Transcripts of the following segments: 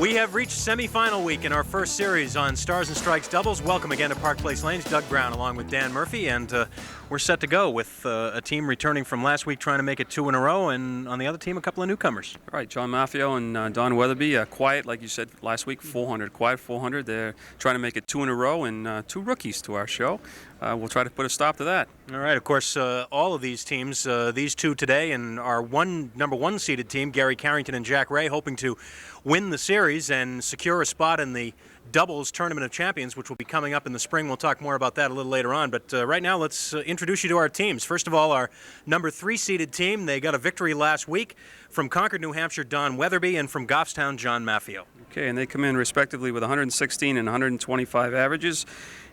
We have reached semifinal week in our first series on Stars and Strikes doubles. Welcome again to Park Place Lanes. Doug Brown along with Dan Murphy, and we're set to go with a team returning from last week trying to make it 2 in a row, and on the other team a couple of newcomers. All right, John Maffeo and Don Weatherbee, quiet, like you said last week, 400, quiet 400. They're trying to make it 2 in a row, and 2 rookies to our show. We'll try to put a stop to that. All right, of course, all of these teams, these two today, and our number one seeded team, Gary Carrington and Jack Ray, hoping to win the series and secure a spot in the doubles tournament of champions, which will be coming up in the spring. We'll talk more about that a little later on, but right now let's introduce you to our teams. First of all, our number 3 seeded team, they got a victory last week from Concord, New Hampshire, Don Weatherbee, and from Goffstown, John Maffeo. Okay, and they come in respectively with 116 and 125 averages,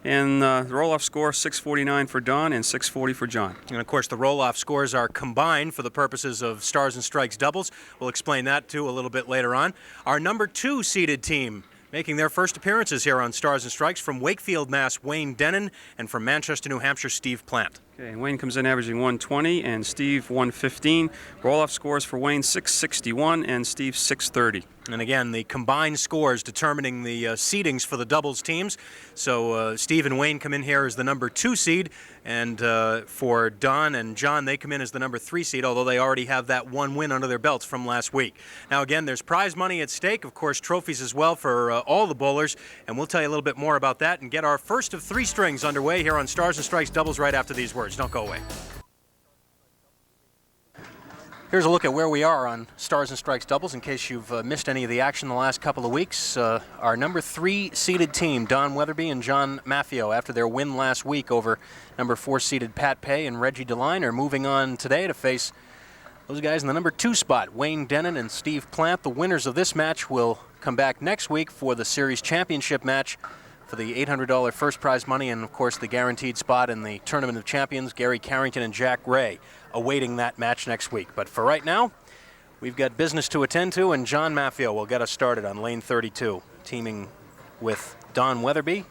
and the roll-off score 649 for Don and 640 for John. And of course the roll-off scores are combined for the purposes of Stars and Strikes doubles. We'll explain that too a little bit later on. Our number 2 seeded team making their first appearances here on Stars and Strikes, from Wakefield, Mass, Wayne Dannen, and from Manchester, New Hampshire, Steve Plante. Okay, and Wayne comes in averaging 120 and Steve 115. Roll-off scores for Wayne 661 and Steve 630. And again, the combined scores determining the seedings for the doubles teams. So Steve and Wayne come in here as the number 2 seed, and for Don and John, they come in as the number 3 seed, although they already have that 1 win under their belts from last week. Now again, there's prize money at stake, of course trophies as well for all the bowlers, and we'll tell you a little bit more about that and get our first of 3 strings underway here on Stars and Strikes doubles right after these words. Don't go away. Here's a look at where we are on Stars and Strikes doubles in case you've missed any of the action the last couple of weeks. Our number 3 seeded team, Don Weatherbee and John Maffeo, after their win last week over number 4 seeded Pat Pay and Reggie DeLine, are moving on today to face those guys in the number 2 spot, Wayne Dannen and Steve Plante. The winners of this match will come back next week for the series championship match for the $800 first prize money and, of course, the guaranteed spot in the Tournament of Champions. Gary Carrington and Jack Ray awaiting that match next week. But for right now, we've got business to attend to, and John Maffeo will get us started on lane 32, teaming with Don Weatherbee.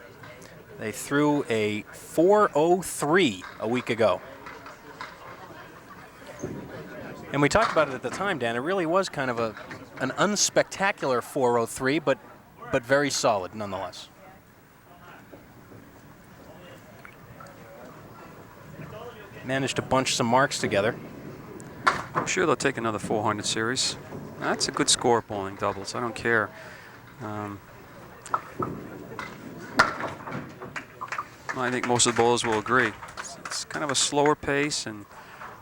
They threw a 403 a week ago. And we talked about it at the time, Dan. It really was kind of an unspectacular 403, but very solid nonetheless. Managed to bunch some marks together. I'm sure they'll take another 400 series. That's a good score bowling doubles. I don't care. I think most of the bowlers will agree. It's kind of a slower pace, and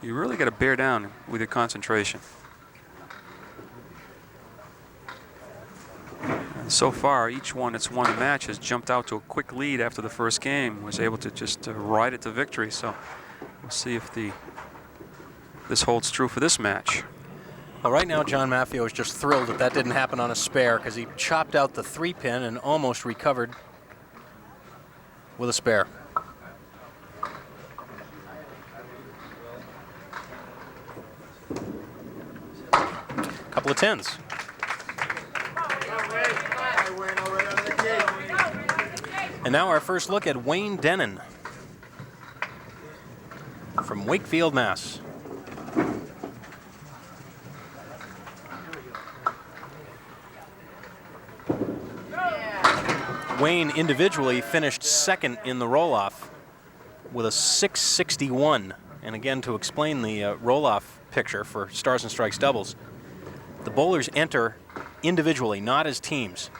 you really got to bear down with your concentration. And so far, each one that's won the match has jumped out to a quick lead after the first game, was able to just ride it to victory. So we'll see if this holds true for this match. Well, right now, John Maffeo is just thrilled that didn't happen on a spare, because he chopped out the 3-pin and almost recovered with a spare. Couple of 10s. And now our first look at Wayne Dannen from Wakefield, Mass. Wayne individually finished second in the roll-off with a 661. And again, to explain the roll-off picture for Stars and Strikes doubles, the bowlers enter individually, not as teams.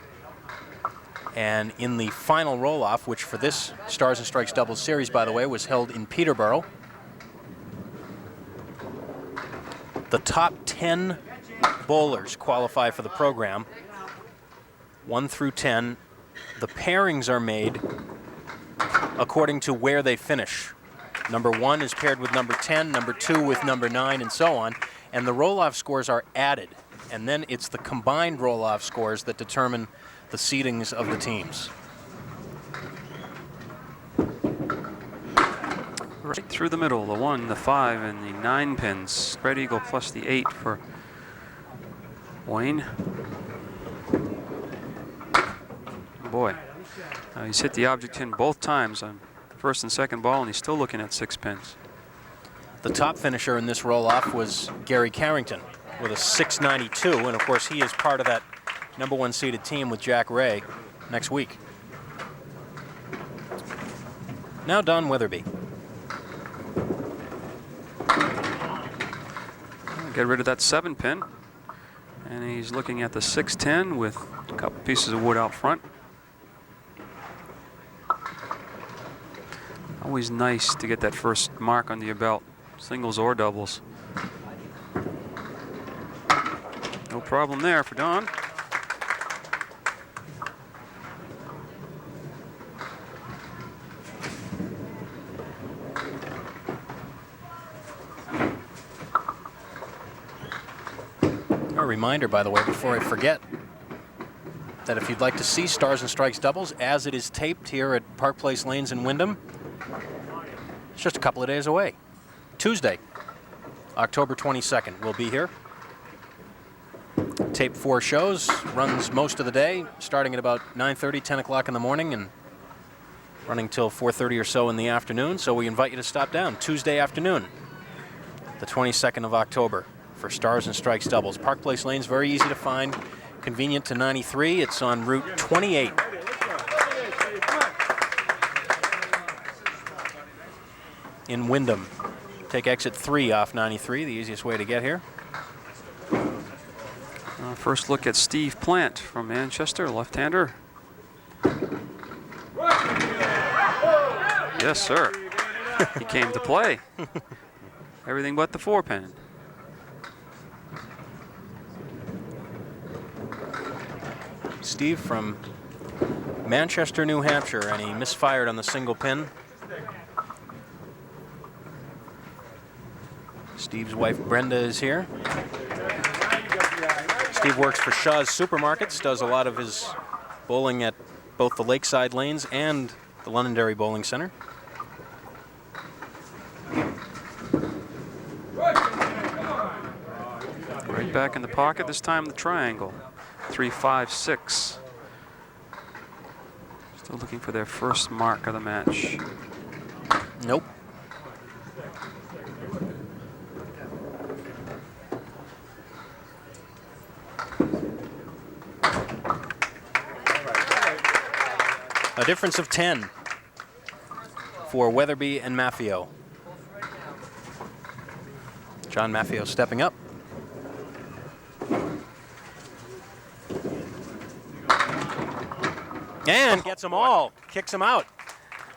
And in the final roll-off, which for this Stars and Strikes doubles series, by the way, was held in Peterborough, the top 10 bowlers qualify for the program, 1 through 10. The pairings are made according to where they finish. Number 1 is paired with number 10, number 2 with number 9, and so on. And the roll-off scores are added. And then it's the combined roll-off scores that determine the seedings of the teams. Right through the middle, the 1, the 5, and the 9 pins. Spread eagle plus the 8 for Wayne. Boy, he's hit the object pin both times on first and second ball, and he's still looking at 6 pins. The top finisher in this roll-off was Gary Carrington with a 692, and of course he is part of that #1 seeded team with Jack Ray next week. Now Don Weatherbee. Get rid of that 7-pin. And he's looking at the 6-10 with a couple pieces of wood out front. Always nice to get that first mark under your belt, singles or doubles. No problem there for Don. A reminder, by the way, before I forget, that if you'd like to see Stars and Strikes doubles as it is taped here at Park Place Lanes in Windham, it's just a couple of days away. Tuesday, October 22nd, we'll be here. Tape 4 shows, runs most of the day, starting at about 9:30, 10 o'clock in the morning, and running till 4:30 or so in the afternoon. So we invite you to stop down Tuesday afternoon, the 22nd of October, for Stars and Strikes doubles. Park Place Lane's very easy to find, convenient to 93. It's on Route 28. In Windham. Take exit 3 off 93, the easiest way to get here. First look at Steve Plante from Manchester, left-hander. Yes, sir. He came to play. Everything but the 4-pin. Steve from Manchester, New Hampshire, and he misfired on the single pin. Steve's wife Brenda is here. Steve works for Shaw's Supermarkets, does a lot of his bowling at both the Lakeside Lanes and the Londonderry Bowling Center. Right back in the pocket, this time the triangle. 3, 5, 6. Still looking for their first mark of the match. Nope. A difference of 10 for Weatherbee and Maffeo. John Maffeo stepping up. And gets them all, kicks them out.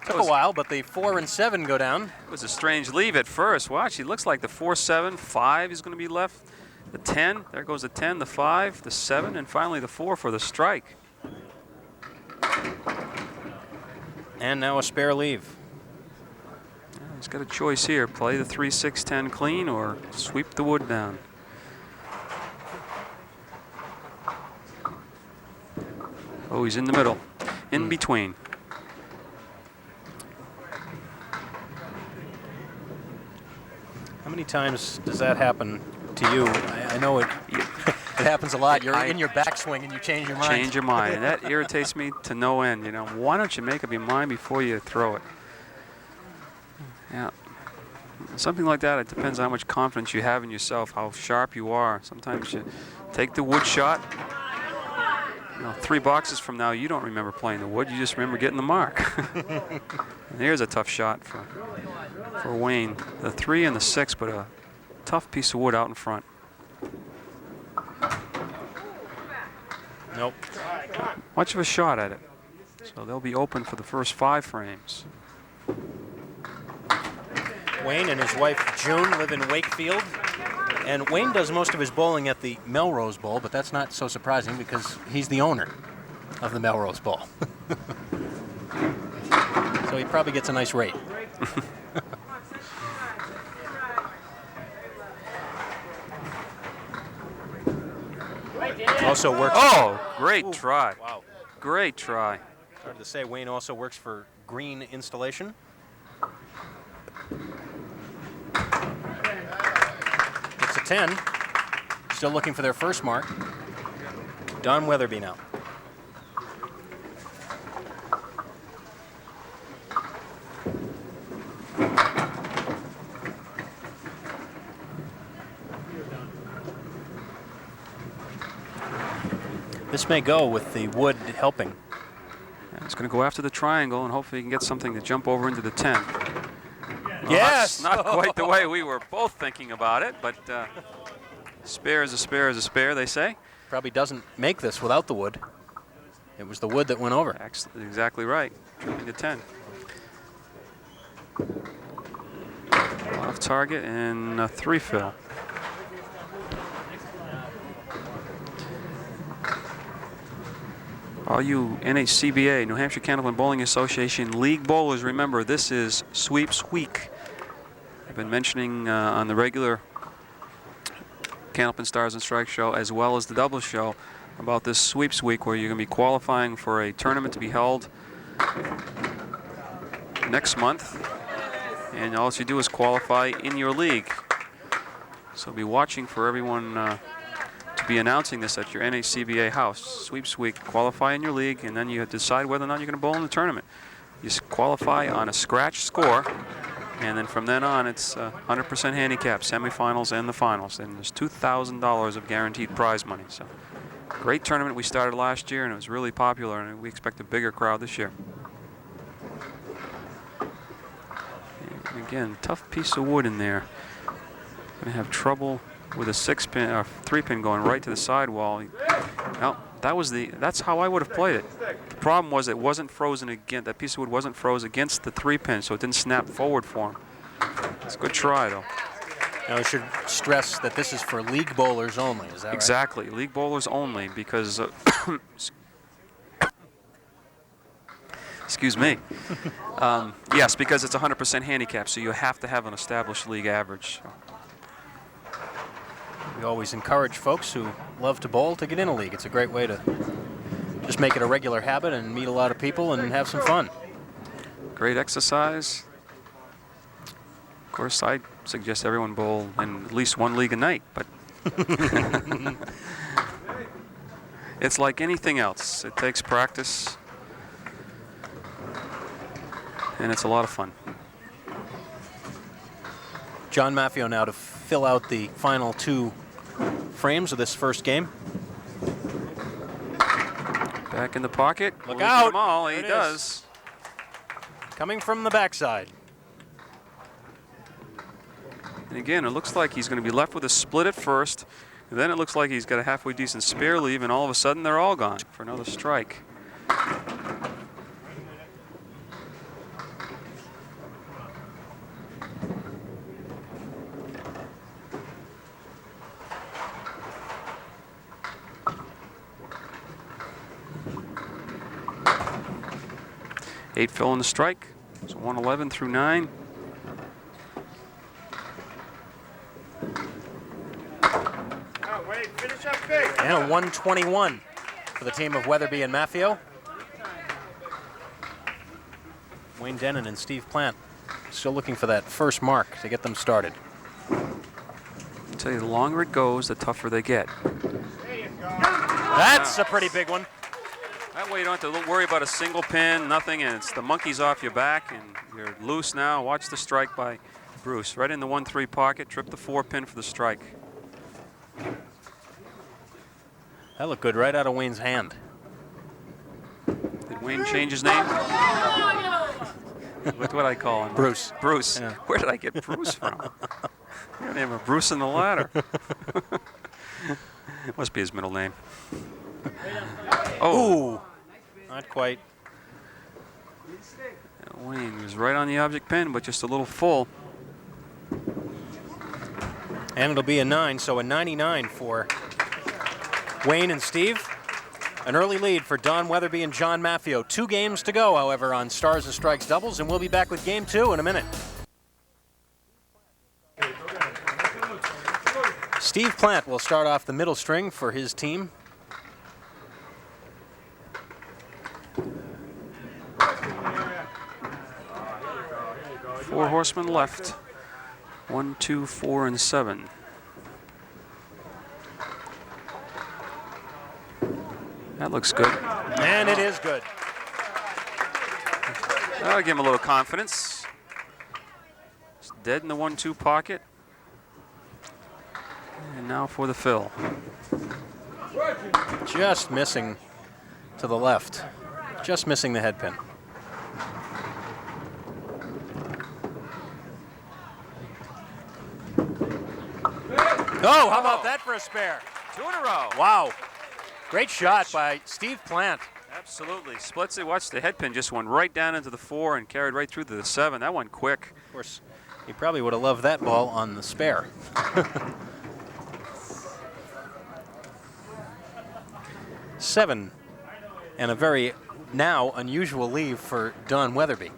Took a while, but the 4 and 7 go down. It was a strange leave at first. Watch, he looks like the 4, 7, 5 is going to be left. The 10, there goes the 10, the 5, the 7, and finally the 4 for the strike. And now a spare leave. Yeah, he's got a choice here. Play the 3, 6, 10 clean or sweep the wood down. Oh, he's in the middle. In between. How many times does that happen to you? I know it it happens a lot. You're in your backswing and you change your mind. Change your mind. And that irritates me to no end. You know, why don't you make up your mind before you throw it? Yeah. Something like that, it depends on how much confidence you have in yourself, how sharp you are. Sometimes you take the wood shot. You know, 3 boxes from now, you don't remember playing the wood. You just remember getting the mark. And here's a tough shot for Wayne. The 3 and the 6, but a tough piece of wood out in front. Nope. Much of a shot at it. So they'll be open for the first 5 frames. Wayne and his wife June live in Wakefield. And Wayne does most of his bowling at the Melrose Bowl, but that's not so surprising because he's the owner of the Melrose Bowl. So he probably gets a nice rate. Also works. Oh, great try. Wow. Great try. Hard to say, Wayne also works for Green Installation. It's a 10. Still looking for their first mark. Don Weatherbee now. This may go with the wood helping. Yeah, he's going to go after the triangle, and hopefully he can get something to jump over into the 10. Well, Yes! Not quite the way we were both thinking about it, but spare is a spare is a spare, they say. Probably doesn't make this without the wood. It was the wood that went over. Exactly right. Tripping to 10. Off target and a 3 fill. All you NHCBA, New Hampshire Candlepin Bowling Association League bowlers, remember this is sweeps week. I've been mentioning on the regular Candlepin Stars and Strikes show as well as the doubles show about this sweeps week where you're going to be qualifying for a tournament to be held next month, and all you do is qualify in your league. So be watching for everyone to be announcing this at your NHCBA house. Sweeps week, qualify in your league, and then you have to decide whether or not you're going to bowl in the tournament. You qualify on a scratch score, and then from then on it's 100% handicap, semifinals and the finals, and there's $2,000 of guaranteed prize money. So great tournament we started last year, and it was really popular, and we expect a bigger crowd this year. And again, tough piece of wood in there. Gonna have trouble with a 6-pin or 3-pin going right to the sidewall. Well, that's how I would have played it. The problem was it wasn't frozen again. That piece of wood wasn't froze against the 3-pin, so it didn't snap forward for him. It's a good try, though. Now, I should stress that this is for league bowlers only, is that exactly. right? League bowlers only, because excuse me. Yes, because it's 100% handicap, so you have to have an established league average. We always encourage folks who love to bowl to get in a league. It's a great way to just make it a regular habit and meet a lot of people and have some fun. Great exercise. Of course, I suggest everyone bowl in at least one league a night, but it's like anything else. It takes practice, and it's a lot of fun. John Maffeo now to fill out the final 2 frames of this first game. Back in the pocket. Look out! Them all. He does. Coming from the backside. And again, it looks like he's going to be left with a split at first. And then it looks like he's got a halfway decent spare leave, and all of a sudden they're all gone for another strike. Eight fill in the strike. So 111 through 9. And a 121 for the team of Weatherbee and Maffeo. Wayne Dannen and Steve Plante still looking for that first mark to get them started. I'll tell you, the longer it goes, the tougher they get. That's a pretty big one. That way you don't have to worry about a single pin, nothing, and it's the monkey's off your back, and you're loose now. Watch the strike by Bruce. Right in the 1-3 pocket, trip the 4-pin for the strike. That looked good right out of Wayne's hand. Did Wayne change his name? Look what I call him. Bruce. Bruce. Yeah. Where did I get Bruce from? I don't have a Bruce in the ladder. Must be his middle name. Oh. Ooh. Not quite. Wayne was right on the object pin, but just a little full. And it'll be a 9, so a 99 for Wayne and Steve. An early lead for Don Weatherbee and John Maffeo. 2 games to go, however, on Stars and Strikes doubles, and we'll be back with game 2 in a minute. Steve Plante will start off the middle string for his team. Four horsemen left. 1, 2, 4, and 7. That looks good. And it is good. I'll give him a little confidence. It's dead in the 1-2 pocket. And now for the fill. Just missing to the left. Just missing the head pin. Oh, how about that for a spare? 2 in a row. Wow. Great shot by Steve Plante. Absolutely. Splits it. Watch, the head pin just went right down into the 4 and carried right through to the 7. That went quick. Of course, he probably would have loved that ball on the spare. 7, and a very now unusual leave for Don Weatherbee.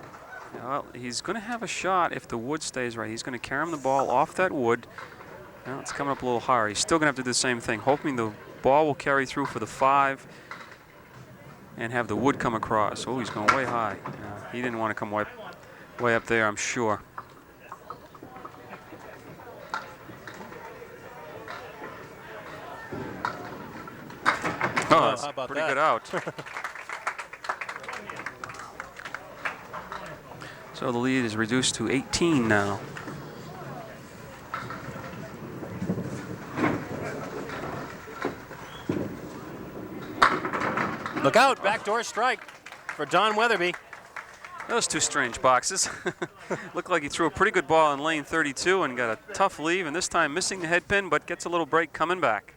Well, he's going to have a shot if the wood stays right. He's going to carry him the ball off that wood. Now it's coming up a little higher. He's still going to have to do the same thing, hoping the ball will carry through for the 5 and have the wood come across. Oh, he's going way high. He didn't want to come way up there, I'm sure. Oh, that's how about pretty that? good out. So the lead is reduced to 18 now. Look out, backdoor strike for Don Weatherbee. Those 2 strange boxes. Looked like he threw a pretty good ball in lane 32 and got a tough leave, and this time missing the head pin, but gets a little break coming back.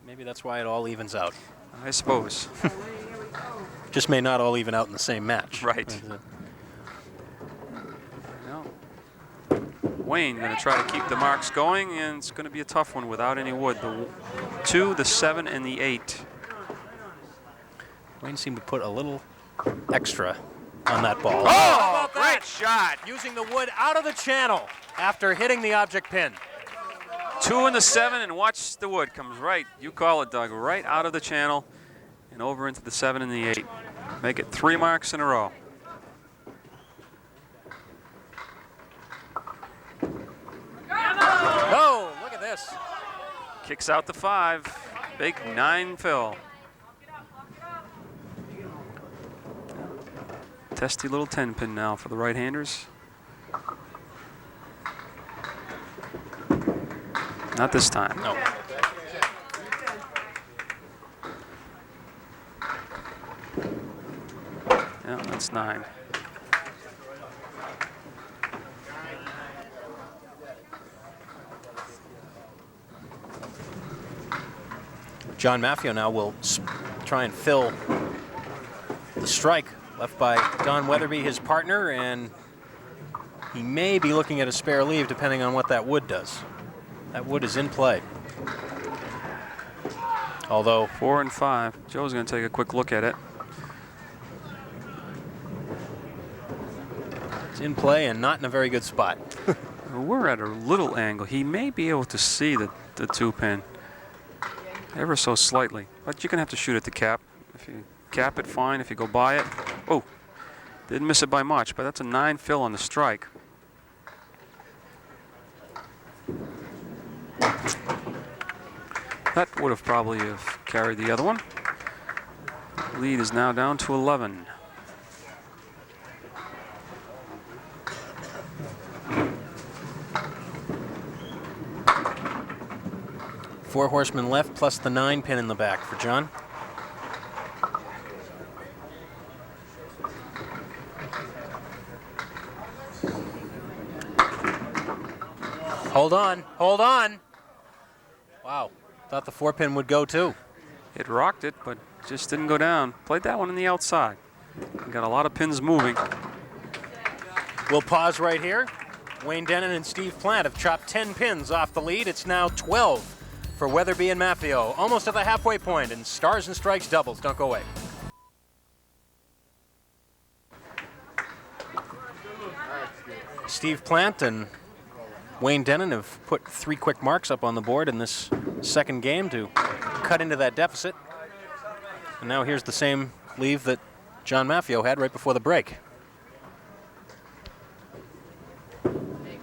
Maybe that's why it all evens out. I suppose. Just may not all even out in the same match. Right. No. Wayne going to try to keep the marks going, and it's going to be a tough one without any wood. The 2, the 7, and the 8. Wayne seemed to put a little extra on that ball. Oh, great shot. Using the wood out of the channel after hitting the object pin. 2 and the 7, and watch the wood comes right. You call it, Doug. Right out of the channel and over into the 7 and the 8. Make it 3 marks in a row. Oh, look at this. Kicks out the 5. Big 9 fill. Testy little 10 pin now for the right-handers. Not this time. No. Yeah, that's 9. John Maffeo now will try and fill the strike left by Don Weatherbee, his partner, and he may be looking at a spare leave depending on what that wood does. That wood is in play. Although 4 and 5. Joe's going to take a quick look at it. it's in play and not in a very good spot. We're at a little angle. He may be able to see the 2 pin ever so slightly, but you're going to have to shoot at the cap. If you cap it, fine. If you go by it, oh, didn't miss it by much, but that's a 9 fill on the strike. That would have probably have carried the other one. Lead is now down to 11. Four horsemen left plus the 9 pin in the back for John. Hold on, hold on. Wow, thought the 4 pin would go too. It rocked it, but just didn't go down. Played that one on the outside. Got a lot of pins moving. We'll pause right here. Wayne Dannen and Steve Plante have chopped 10 pins off the lead. It's now 12 for Weatherbee and Maffeo. Almost at the halfway point, and Stars and Strikes doubles. Don't go away. Steve Plante and Wayne Dannen have put 3 quick marks up on the board in this second game to cut into that deficit. And now here's the same leave that John Maffeo had right before the break.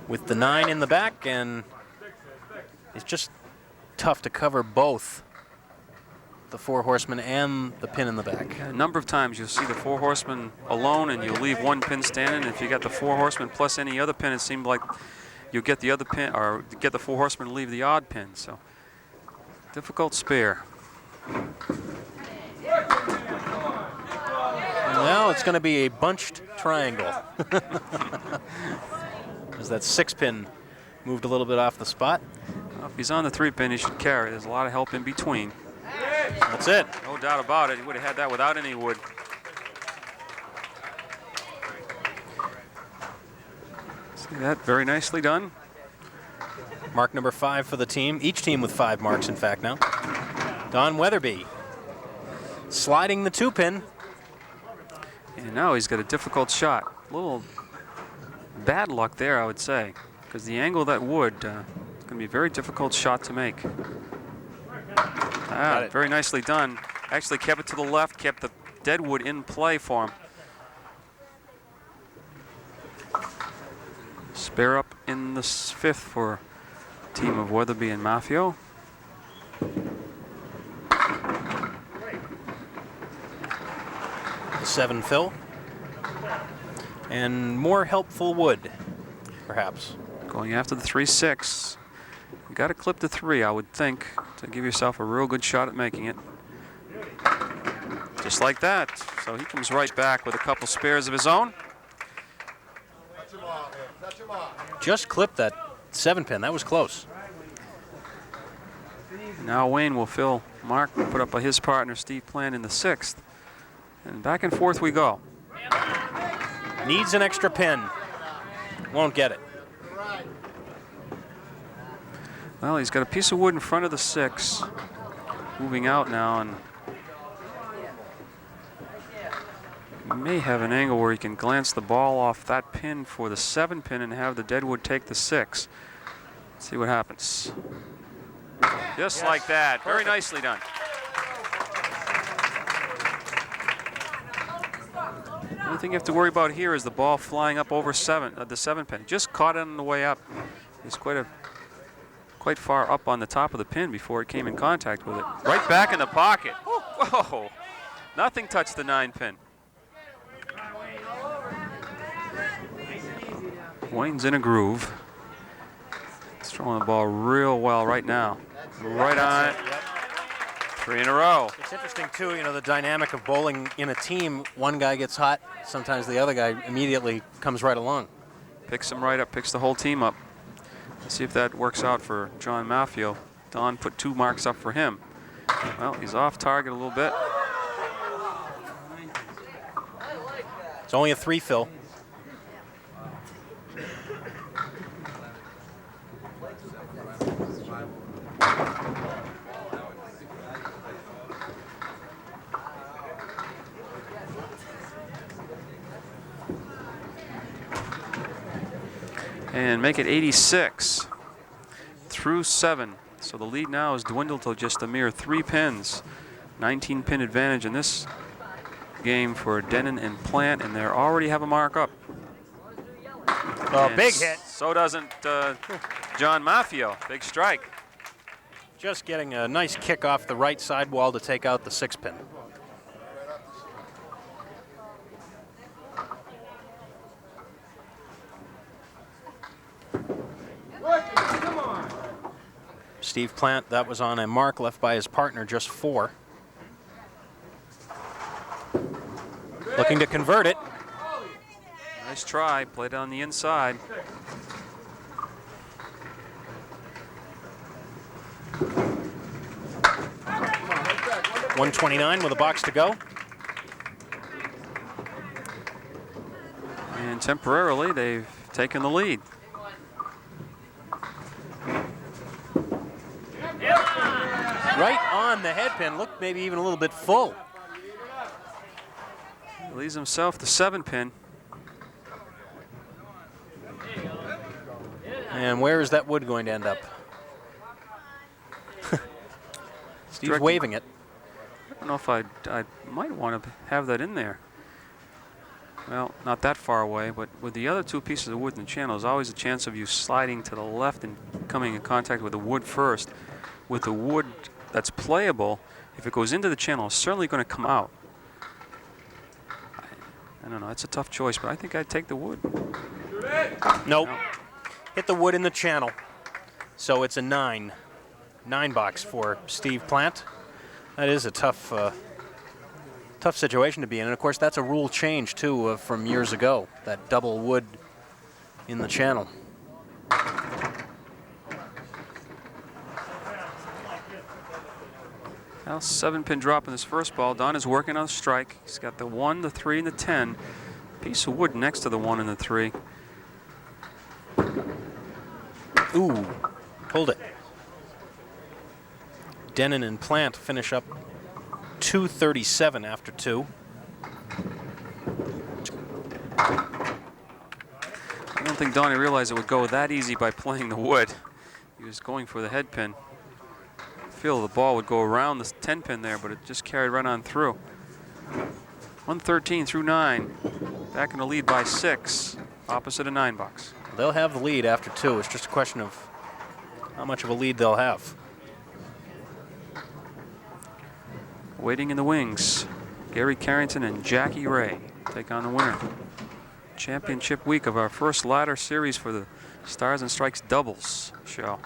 With the 9 in the back, and it's just tough to cover both the 4 horsemen and the pin in the back. A number of times you'll see the 4 horsemen alone and you'll leave 1 pin standing. If you got the 4 horsemen plus any other pin, it seemed like you'll get the other pin, or get the 4 horsemen and leave the odd pin. So difficult spare. Well, it's going to be a bunched triangle. As that 6-pin moved a little bit off the spot. Well, if he's on the 3-pin, he should carry. There's a lot of help in between. That's it. No doubt about it. He would have had that without any wood. See that? Very nicely done. Mark number 5 for the team. Each team with 5 marks, in fact, now. Don Weatherbee sliding the 2-pin. And now he's got a difficult shot. A little bad luck there, I would say, because the angle of that wood, it's going to be a very difficult shot to make. Very nicely done. Actually kept it to the left, kept the dead wood in play for him. Spare up in the 5th for team of Weatherbee and Maffeo. The 7 fill. And more helpful wood, perhaps. Going after the 3-6. You got to clip the 3, I would think, to give yourself a real good shot at making it. Just like that. So he comes right back with a couple spares of his own. Just clipped that 7-pin. That was close. Now Wayne will fill Mark, put up by his partner Steve Plante in the 6th. And back and forth we go. Needs an extra pin. Won't get it. Well, he's got a piece of wood in front of the 6. Moving out now, and he may have an angle where he can glance the ball off that pin for the 7-pin and have the deadwood take the 6. Let's see what happens. Just like that. Very nicely done. The only thing you have to worry about here is the ball flying up over the 7-pin. Just caught it on the way up. He's quite far up on the top of the pin before it came in contact with it. Right back in the pocket. Whoa! Nothing touched the 9-pin. Wayne's in a groove. He's throwing the ball real well right now. Right on it. 3 in a row. It's interesting, too, you know, the dynamic of bowling in a team. One guy gets hot, sometimes the other guy immediately comes right along. Picks him right up, picks the whole team up. Let's see if that works out for John Maffeo. Don put 2 marks up for him. Well, he's off target a little bit. It's only a 3 fill. And make it 86 through 7. So the lead now is dwindled to just a mere 3 pins. 19-pin advantage in this game for Dannen and Plante, and they already have a mark up. Oh, big hit. So doesn't John Maffeo. Big strike. Just getting a nice kick off the right sidewall to take out the 6-pin. Steve Plante, that was on a mark left by his partner, just 4. Looking to convert it. Nice try, played on the inside. .129 with a box to go. And temporarily, they've taken the lead. Right on the head pin, looked maybe even a little bit full. He leaves himself the 7-pin. And where is that wood going to end up? Steve's waving it. I don't know if I might want to have that in there. Well, not that far away, but with the other 2 pieces of wood in the channel, there's always a chance of you sliding to the left and coming in contact with the wood first. With the wood that's playable, if it goes into the channel, it's certainly going to come out. I don't know, it's a tough choice, but I think I'd take the wood. Nope. No. Hit the wood in the channel. So it's a 9 box for Steve Plante. That is a tough Tough situation to be in, and of course that's a rule change too from years ago, that double wood in the channel. Now 7-pin drop in this first ball. Don is working on a strike. He's got the 1, the 3, and the 10. Piece of wood next to the 1 and the 3. Ooh, pulled it. Dannen and Plante finish up 237 after 2. I don't think Donnie realized it would go that easy by playing the wood. He was going for the head pin. I feel the ball would go around the 10-pin there, but it just carried right on through. 113 through 9. Back in the lead by 6. Opposite of 9 bucks. They'll have the lead after 2. It's just a question of how much of a lead they'll have. Waiting in the wings, Gary Carrington and Jackie Ray take on the winner. Championship week of our first ladder series for the Stars and Strikes doubles show.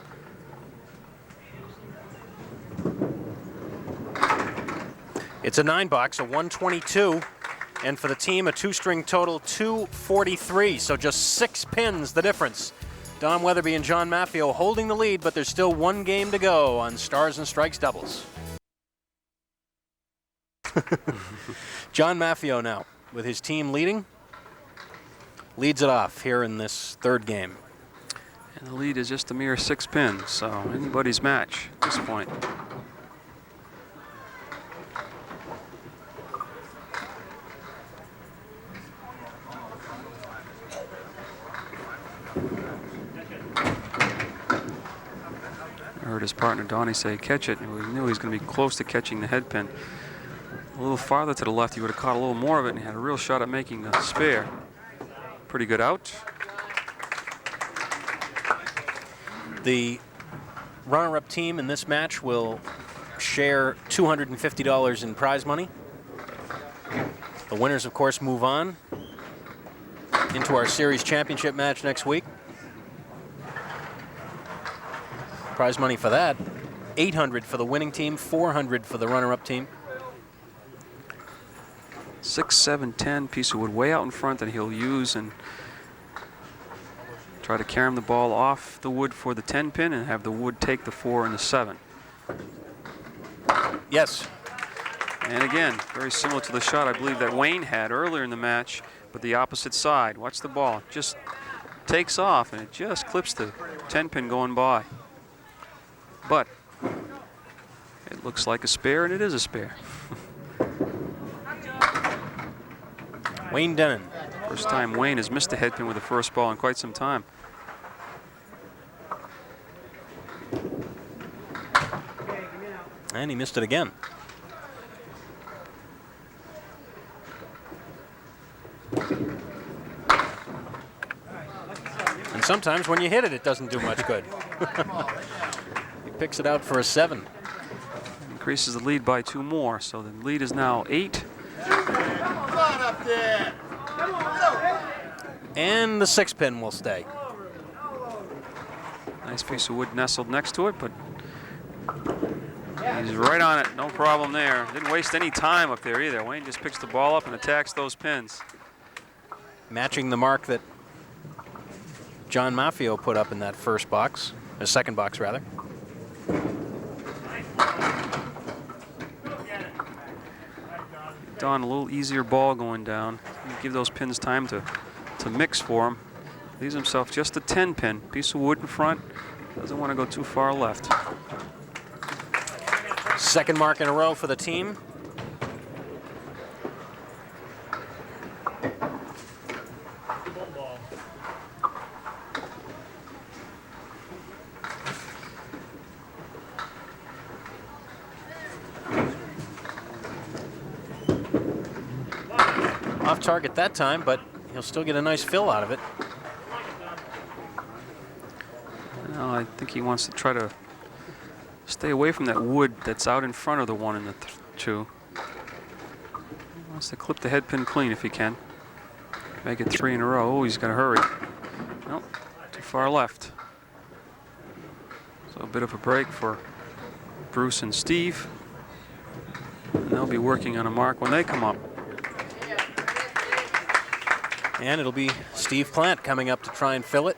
It's a 9-box, a 122, and for the team, a 2-string total, 243. So just 6 pins the difference. Don Weatherbee and John Maffeo holding the lead, but there's still 1 game to go on Stars and Strikes doubles. John Maffeo now, with his team leading, leads it off here in this 3rd game. And the lead is just a mere 6 pins, so anybody's match at this point. I heard his partner Donnie say catch it, and we knew he was going to be close to catching the head pin. A little farther to the left, he would have caught a little more of it, and he had a real shot at making a spare. Pretty good out. The runner-up team in this match will share $250 in prize money. The winners, of course, move on into our series championship match next week. Prize money for that, $800 for the winning team, $400 for the runner-up team. 6, 7, 10, piece of wood way out in front that he'll use and try to carry the ball off the wood for the 10-pin and have the wood take the 4 and the 7. Yes. And again, very similar to the shot I believe that Wayne had earlier in the match, but the opposite side. Watch the ball. Just takes off and it just clips the 10-pin going by. But it looks like a spare, and it is a spare. Wayne Dannen. First time Wayne has missed a head pin with the first ball in quite some time. And he missed it again. And sometimes when you hit it, it doesn't do much good. He picks it out for a 7. Increases the lead by 2 more, so the lead is now 8. And the 6-pin will stay. Nice piece of wood nestled next to it, but he's right on it. No problem there. Didn't waste any time up there either. Wayne just picks the ball up and attacks those pins. Matching the mark that John Maffeo put up in that first box, the second box rather. Don, a little easier ball going down. Give those pins time to mix for him. Leaves himself just a 10-pin. Piece of wood in front. Doesn't want to go too far left. Second mark in a row for the team. Off target that time, but he'll still get a nice fill out of it. No, I think he wants to try to stay away from that wood that's out in front of the 1 and the 2. He wants to clip the head pin clean if he can. Make it 3 in a row. Oh, he's got to hurry. Nope, too far left. So a bit of a break for Bruce and Steve. And they'll be working on a mark when they come up. And it'll be Steve Plante coming up to try and fill it.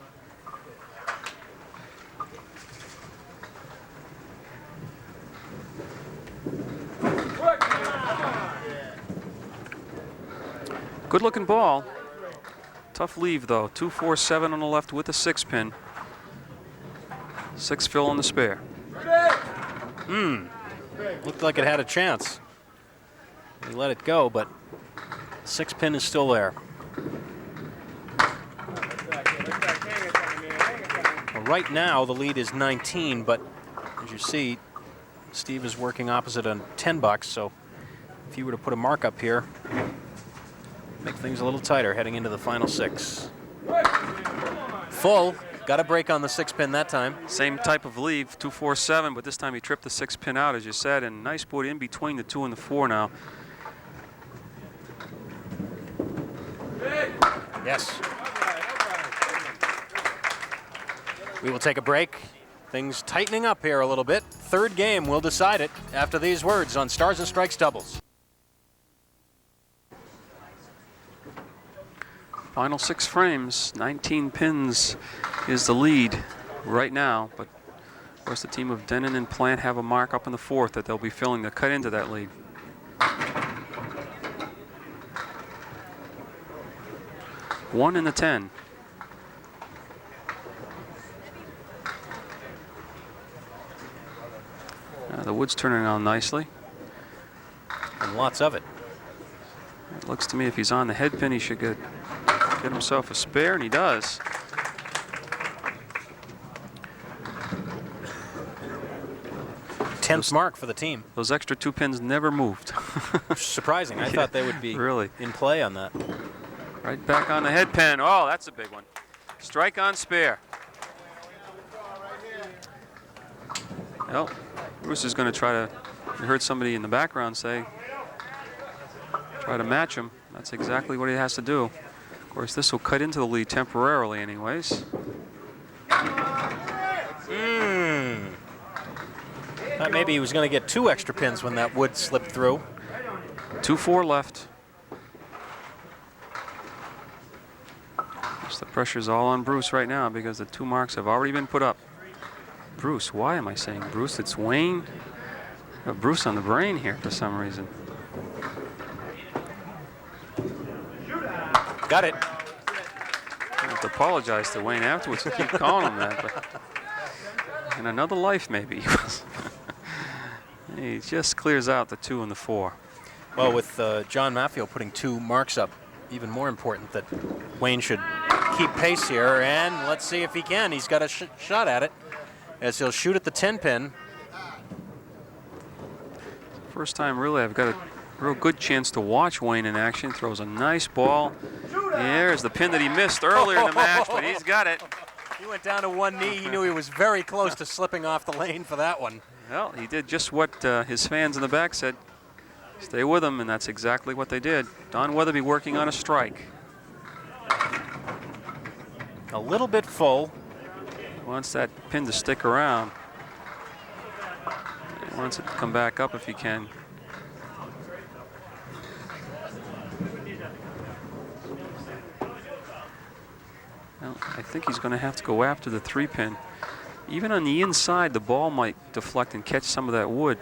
Good looking ball. Tough leave though. 2-4-7 on the left with a 6-pin. 6 fill on the spare. Looked like it had a chance. He let it go, but 6-pin is still there. Well, right now, the lead is 19, but as you see, Steve is working opposite on $10, so if you were to put a mark up here, make things a little tighter heading into the final 6. Full. Got a break on the 6-pin that time. Same type of leave, 2-4-7, but this time he tripped the 6-pin out, as you said, and nice wood in between the 2 and the 4 now. Yes. We will take a break. Things tightening up here a little bit. Third game will decide it after these words on Stars and Strikes Doubles. Final 6 frames, 19 pins is the lead right now, but of course the team of Dannen and Plante have a mark up in the 4th that they'll be filling to cut into that lead. One in the 10. The wood's turning on nicely. And lots of it. It looks to me if he's on the head pin, he should get himself a spare, and he does. Tenth mark for the team. Those extra 2 pins never moved. Surprising. I thought they would be really in play on that. Right back on the head pin. Oh, that's a big one. Strike on spare. Well, Bruce is going to try to, I heard somebody in the background say, try to match him. That's exactly what he has to do. Of course, this will cut into the lead temporarily anyways. Thought maybe he was going to get 2 extra pins when that wood slipped through. 2-4 left. Just the pressure's all on Bruce right now because the 2 marks have already been put up. Bruce, why am I saying Bruce? It's Wayne. I have Bruce on the brain here for some reason. Got it. I have to apologize to Wayne afterwards to keep calling him that. But in another life, maybe. He just clears out the 2 and the 4. Well, with John Maffeo putting 2 marks up, even more important that Wayne should keep pace here. And let's see if he can. He's got a shot at it as he'll shoot at the 10-pin. First time, really, I've got a real good chance to watch Wayne in action. Throws a nice ball. There's the pin that he missed earlier in the match, but he's got it. He went down to one knee. He knew he was very close to slipping off the lane for that one. Well, he did just what his fans in the back said. Stay with him, and that's exactly what they did. Don Weatherbee working on a strike. A little bit full. He wants that pin to stick around. He wants it to come back up if he can. Well, I think he's going to have to go after the 3-pin. Even on the inside, the ball might deflect and catch some of that wood.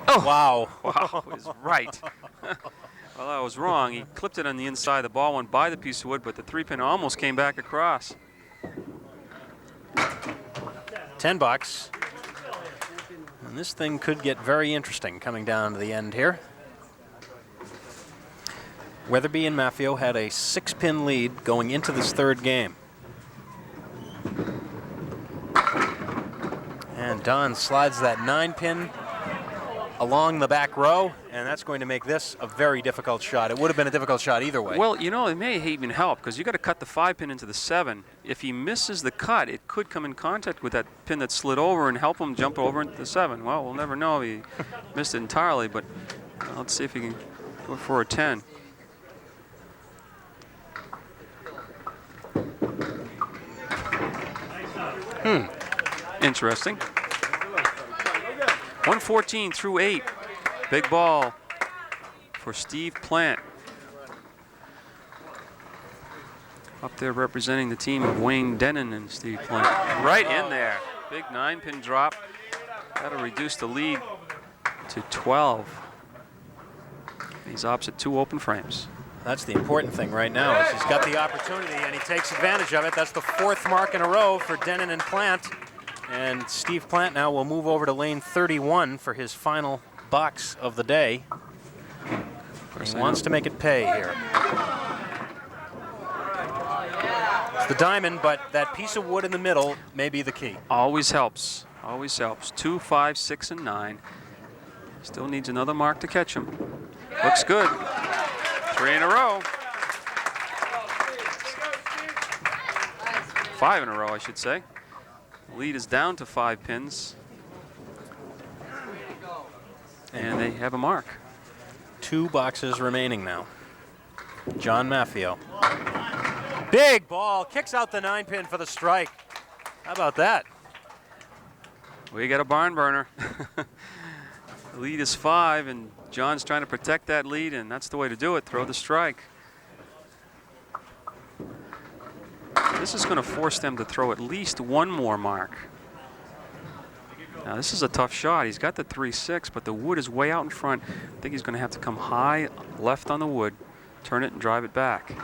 Oh! Wow. Wow, it was right. Well, I was wrong. He clipped it on the inside. The ball went by the piece of wood, but the 3-pin almost came back across. $10. And this thing could get very interesting coming down to the end here. Weatherbee and Maffeo had a 6-pin lead going into this 3rd game. And Don slides that 9-pin along the back row, and that's going to make this a very difficult shot. It would have been a difficult shot either way. Well, you know, it may even help because you got to cut the 5-pin into the 7. If he misses the cut, it could come in contact with that pin that slid over and help him jump over into the 7. Well, we'll never know if he missed it entirely, but let's see if he can go for a 10. Interesting. 114 through 8. Big ball for Steve Plante. Up there representing the team of Wayne Dannen and Steve Plante. Right in there. Big 9-pin drop. That'll reduce the lead to 12. He's opposite 2 open frames. That's the important thing right now. Is he's got the opportunity and he takes advantage of it. That's the 4th mark in a row for Dannen and Plante. And Steve Plante now will move over to lane 31 for his final box of the day. He wants to make it pay here. It's the diamond, but that piece of wood in the middle may be the key. Always helps. Always helps. 2, 5, 6, and 9. Still needs another mark to catch him. Looks good. 3 in a row. 5 in a row, I should say. Lead is down to 5 pins. And they have a mark. 2 boxes remaining now. John Maffeo. Big ball, kicks out the 9-pin for the strike. How about that? We got a barn burner. The lead is 5, and John's trying to protect that lead, and that's the way to do it. Throw the strike. This is going to force them to throw at least 1 more mark. Now, this is a tough shot. He's got the 3-6, but the wood is way out in front. I think he's going to have to come high left on the wood, turn it, and drive it back.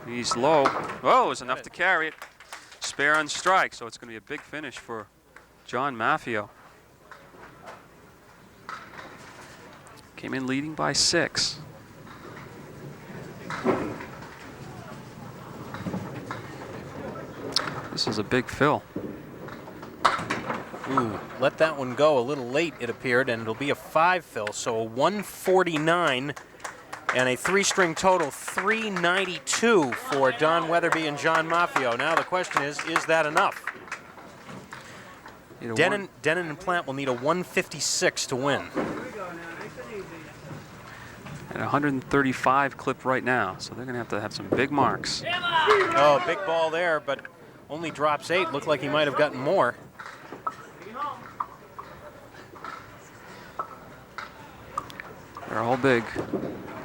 He's low. Oh, it was enough to carry it. Spare on strike, so it's going to be a big finish for John Maffeo. Came in leading by 6. This is a big fill. Ooh, let that one go a little late, it appeared, and it'll be a 5 fill, so a 149 and a 3-string total, 392 for Don Weatherbee and John Maffeo. Now the question is that enough? Dannen and Plante will need a 156 to win. At 135 clip right now, so they're going to have some big marks. Oh, big ball there, but only drops 8. Looked like he might have gotten more. They're all big.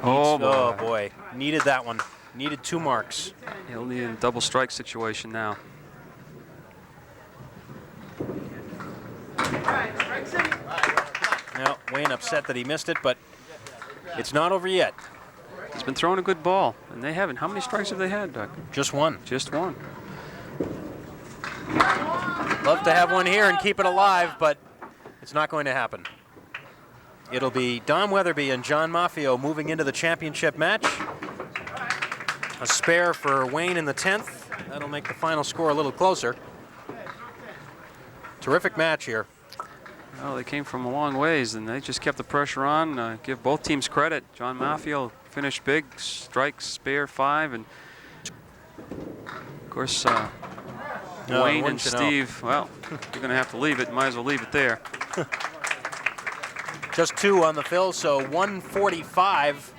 Oh, boy. Needed that one. Needed 2 marks. He'll need a double strike situation now. Now, Wayne upset that he missed it, but it's not over yet. He's been throwing a good ball, and they haven't. How many strikes have they had, Doug? Just 1. Just 1. Love to have one here and keep it alive, but it's not going to happen. It'll be Don Weatherbee and John Maffeo moving into the championship match. A spare for Wayne in the 10th. That'll make the final score a little closer. Terrific match here. Well, they came from a long ways, and they just kept the pressure on. Give both teams credit. John Maffeo finished big, strike, spare 5, and of course, Wayne and Steve, well, you're going to have to leave it. Might as well leave it there. Just 2 on the fill, so 145.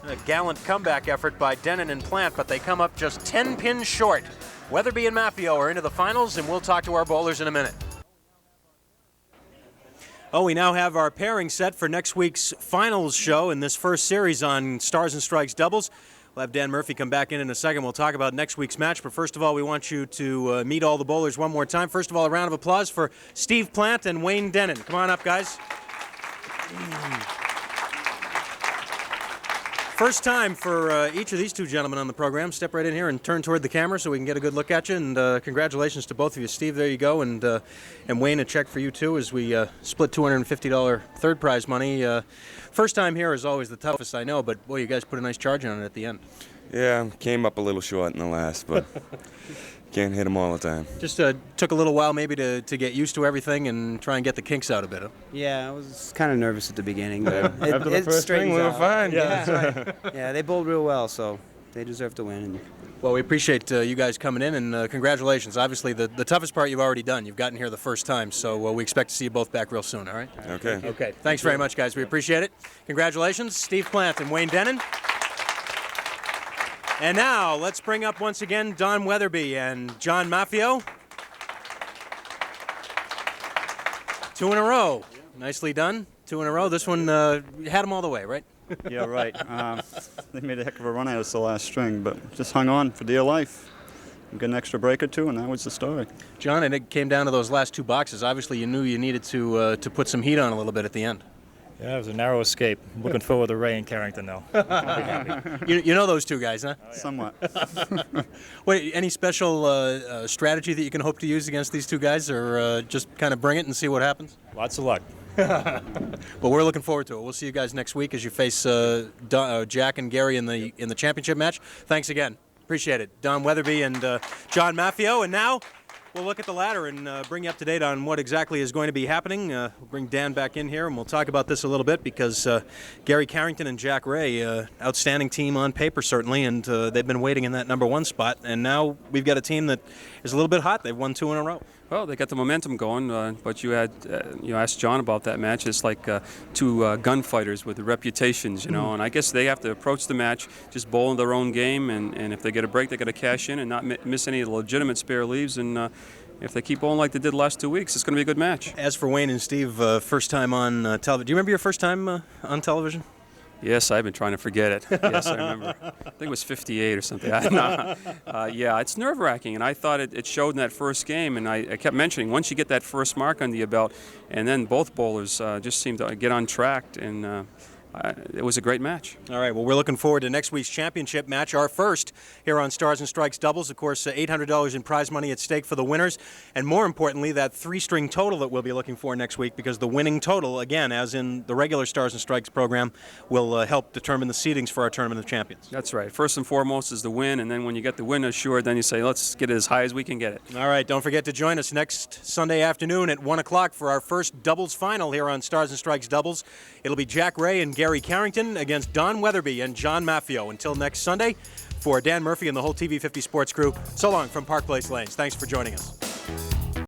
A gallant comeback effort by Dannen and Plante, but they come up just 10 pins short. Weatherbee and Maffeo are into the finals, and we'll talk to our bowlers in a minute. Oh, we now have our pairing set for next week's finals show in this first series on Stars and Strikes doubles. We'll have Dan Murphy come back in a second. We'll talk about next week's match, but first of all, we want you to meet all the bowlers one more time. First of all, a round of applause for Steve Plante and Wayne Dannen. Come on up, guys. First time for each of these 2 gentlemen on the program. Step right in here and turn toward the camera so we can get a good look at you. And congratulations to both of you. Steve, there you go. And Wayne, a check for you, too, as we split $250 third prize money. First time here is always the toughest, I know, but, boy, you guys put a nice charge on it at the end. Yeah, came up a little short in the last, but can't hit them all the time. Just took a little while maybe to get used to everything and try and get the kinks out a bit, huh? Yeah, I was kind of nervous at the beginning, but After the first string, we were fine. Yeah, that's right. Yeah, they bowled real well, so they deserve to win. Well, we appreciate you guys coming in, and congratulations. Obviously, the toughest part you've already done. You've gotten here the first time, so we expect to see you both back real soon, all right? Okay. Okay, thanks very much, guys. We appreciate it. Congratulations, Steve Plante and Wayne Dannen. And now, let's bring up once again Don Weatherbee and John Maffeo. 2 in a row. Nicely done. 2 in a row. This one had them all the way, right? Yeah, right. They made a heck of a run at us the last string, but just hung on for dear life. We got an extra break or two, and that was the story. John, and it came down to those last 2 boxes. Obviously, you knew you needed to put some heat on a little bit at the end. Yeah, it was a narrow escape. Looking forward to Ray and Carrington, though. You know those 2 guys, huh? Oh, yeah. Somewhat. Wait, any special strategy that you can hope to use against these 2 guys, or just kind of bring it and see what happens? Lots of luck. Well, we're looking forward to it. We'll see you guys next week as you face Jack and Gary in the championship match. Thanks again. Appreciate it. Don Weatherbee and John Maffeo. And now we'll look at the ladder and bring you up to date on what exactly is going to be happening. We'll bring Dan back in here, and we'll talk about this a little bit because Gary Carrington and Jack Ray, outstanding team on paper, certainly, and they've been waiting in that #1 spot. And now we've got a team that is a little bit hot. They've won 2 in a row. Well, they got the momentum going, but you had asked John about that match. It's like 2 gunfighters with reputations, and I guess they have to approach the match just bowling their own game, and if they get a break, they got to cash in and not miss any legitimate spare leaves. And if they keep bowling like they did the last 2 weeks, it's going to be a good match. As for Wayne and Steve, first time on television. Do you remember your first time on television? Yes, I've been trying to forget it. Yes, I remember. I think it was 58 or something. Yeah, it's nerve-wracking, and I thought it showed in that first game, and I kept mentioning, once you get that first mark under your belt, and then both bowlers just seemed to get on track, and it was a great match. All right, well, we're looking forward to next week's championship match, our first here on Stars and Strikes Doubles. Of course, $800 in prize money at stake for the winners, and more importantly, that 3-string total that we'll be looking for next week, because the winning total, again, as in the regular Stars and Strikes program, will help determine the seedings for our Tournament of Champions. That's right. First and foremost is the win, and then when you get the win assured, then you say, let's get it as high as we can get it. All right, don't forget to join us next Sunday afternoon at 1 o'clock for our first doubles final here on Stars and Strikes Doubles. It'll be Jack Ray and Gary Carrington against Don Weatherbee and John Maffeo. Until next Sunday, for Dan Murphy and the whole TV50 Sports crew, so long from Park Place Lanes. Thanks for joining us.